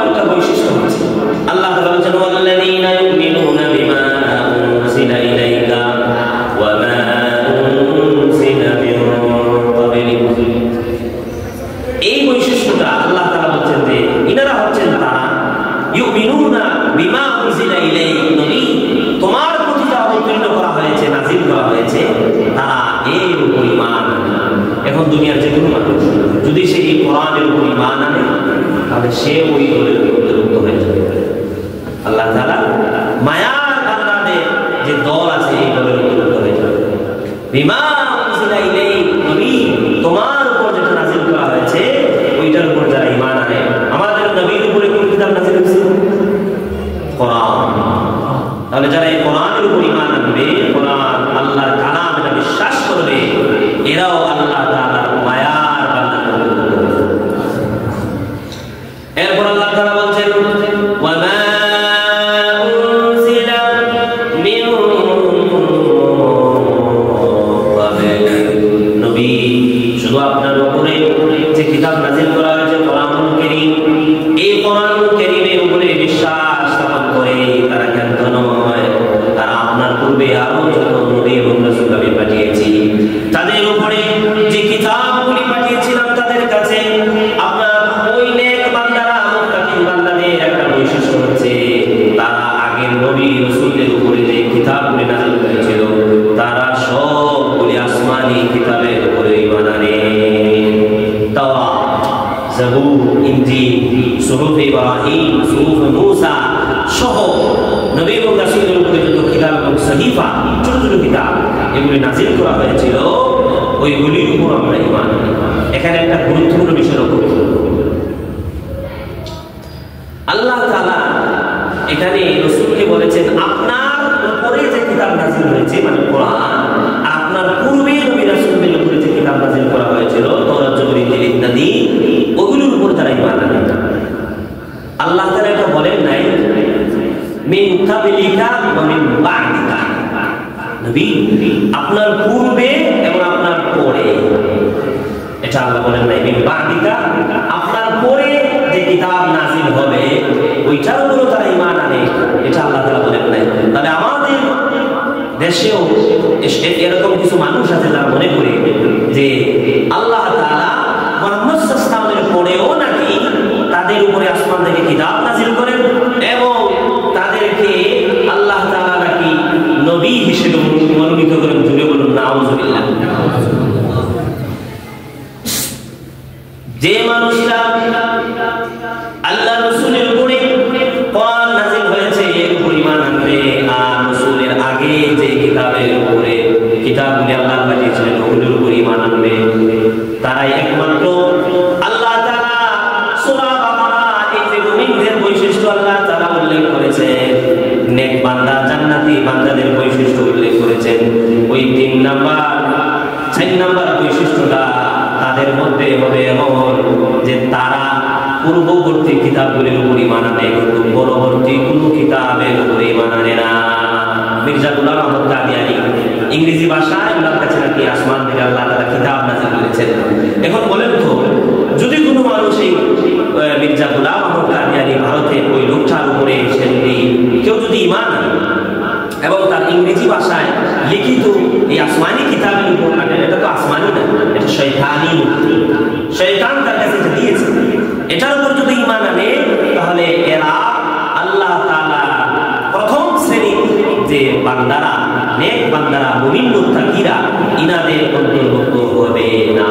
একটা বৈশিষ্ট্য হচ্ছে আল্লাহ তাআলা বলেছেন ওয়াল্লাযীনা ইউমিনুনা বিমা উনজিলা ইলাইকা ওয়া মা উনজিলা মিন ক্বাবলিক। এই বৈশিষ্ট্যটা আল্লাহ তাআলা বলেন যে ইনারা হচ্ছেন তারা ইউমিনুনা বিমা উনজিলা ইলাইকা, নবী তোমার প্রতি যা অবতীর্ণ করা হয়েছে, নাযিল করা হয়েছে, তারা এর উপর ঈমান। এখন দুনিয়ার যে কোনো মানুষ যদি সে এই কোরআনের উপর ঈমান আনে তাহলে সে ওই দলের অন্তর্ভুক্ত হয়ে যাবে। আল্লাহ তাআলা মায়ার বান্দাদের যে দল আছে এই দলের অন্তর্ভুক্ত হয়ে যাবে। বিমা উনজিলা ইলাইকা, নবী তোমার উপর যেটা নাযিল করা হয়েছে ওইটার উপর যারা ঈমান আনে। আমাদের নবীর উপরে কোন কিতাব নাযিল হয়েছে? কোরআন। তাহলে যারা এই কোরআনের উপর ঈমান আনবে, কোরআন আল্লাহর কালাম এটা বিশ্বাস করবে, এরাও আল্লাহ তাআলার মায়ার বান্দা। এরপর আল্লাহ তাআলা বলছেন ওয়া মা উনজিলা মিন ক্বাবলিক, নবী শুধু আপনার উপরে যে কিতাব নাযিল করা হয়েছে কোরআনুল কারীম, এই কোরআনুল কারীমের উপরে বিশ্বাস স্থাপন করে তারা জ্ঞাত নয়। তারা আপনার পূর্বে আরো যত নবী এবং রাসূল আমি পাঠিয়েছি তাদের উপরে যে কিতাবগুলি পাঠিয়েছিলাম তাদের কাছে, আপনার ওই নেক বান্দারা মুত্তাকিন বান্দাদের একটা বৈশিষ্ট্য হচ্ছে তারা আগের নবী রাসূলদের উপরে যে কিতাবগুলি নাযিল হয়েছিল তারা সবগুলি আসমানি কিতাবের উপরে ঈমান আনে। তাওরাত, জাবুর, ইনজিল, সুহুফ ইব্রাহিম, সুহুফ মূসা সহ নবী এবং রাসূলদের উপরে যত কিতাব এবং সহিফা ছোট ছোট কিতাব এগুলি নাযিল করা হয়েছিল ওইগুলির উপর আমরা ঈমান আনি। এখানে একটা গুরুত্বপূর্ণ বিষয় লক্ষ্য করুন, আল্লাহ তাআলা এখানে রাসূলকে বলেছেন আপনার উপরে যে কিতাব নাযিল হয়েছে মানে কোরআন, আপনার পূর্বে নবী রাসূলদের উপরে যে কিতাব নাযিল করা হয়েছিল তাওরাত, জবুর, ইনজিল ইত্যাদি ওগুলোর উপর তারা ঈমান আনে। আল্লাহ তাআলা এটা বলেন নাই মিন ক্বাবলিকা ওয়া মিন বা'দিকা, নবী আপনার পূর্বে এবং আপনার পরে, এটা আল্লাহ বলেন নাই। মিন বা'দিকা আপনার পরে যে কিতাব নাযিল হবে ওইটার উপর তারা ঈমান আনে, এটা আল্লাহ তাআলা বলেন নাই। তাহলে আমাদের দেশেও এরকম কিছু মানুষ আছে যারা মনে করে যে আল্লাহ তাআলা মুহাম্মদ সাল্লাল্লাহু আলাইহি ওয়াসাল্লামের পরেও নাকি তাদের উপরে আসমান থেকে কিতাব নাযিল করেন এবং তাদেরকে আল্লাহ তাআলা নাকি নবী হিসেবে মনোনীত করেন। জুড়ে বলুন নাউযুবিল্লাহ। যে মানুষরা আল্লাহ রাসূলের উপরে কোরআন নাযিল হয়েছে এর উপর ঈমান আনবে আর রাসূলের আগে যে কিতাবের উপরে কিতাবগুলি আল্লাহ পাঠিয়েছিলেন ওগুলোর উপর ঈমান আনবে, তারাই একমাত্র আল্লাহ তাআলা সূরা বাকারা এই যে মুমিনদের বৈশিষ্ট্য আল্লাহ তাআলা উল্লেখ করেছেন, নেক বান্দা জান্নাতি বান্দাদের বৈশিষ্ট্য উল্লেখ করেছেন। ওই 3 নাম্বার 4 নাম্বার বৈশিষ্ট্যটা তাদের মধ্যে হবে এমন যে তারা পূর্ববর্তী কিতাবগুলির উপর ঈমান আনে কিন্তু পরবর্তী কোন কিতাবের উপর ঈমান আনে না। মির্জা গোলাম আহমদ কাদিয়ানী ইংরেজি ভাষায় ওনার কাছে নাকি আসমান থেকে আল্লাহ তাআলা কিতাব নাযিল করেছেন। এখন বলেন তো যদি কোনো মানুষ এই মির্জা গোলাম আহমদ কাদিয়ানী ভারতের ওই লোকটার উপরে কেউ যদি ঈমান আনে এবং তার ইংরেজি ভাষায় লিখিত এই আসমানি কিতাবের উপর আনে, এটা তো আসমানি না, এটা শয়তানি মুক্তি, শয়তান তার কাছে এটা দিয়েছে, এটার উপর যদি ঈমান আনে তাহলে এরা আল্লাহ তাআলা প্রথম শ্রেণীর যে বান্দারা, নেক বান্দারা, মুমিন মুত্তাকিরা ইনাদের অন্তর্ভুক্ত হবে না।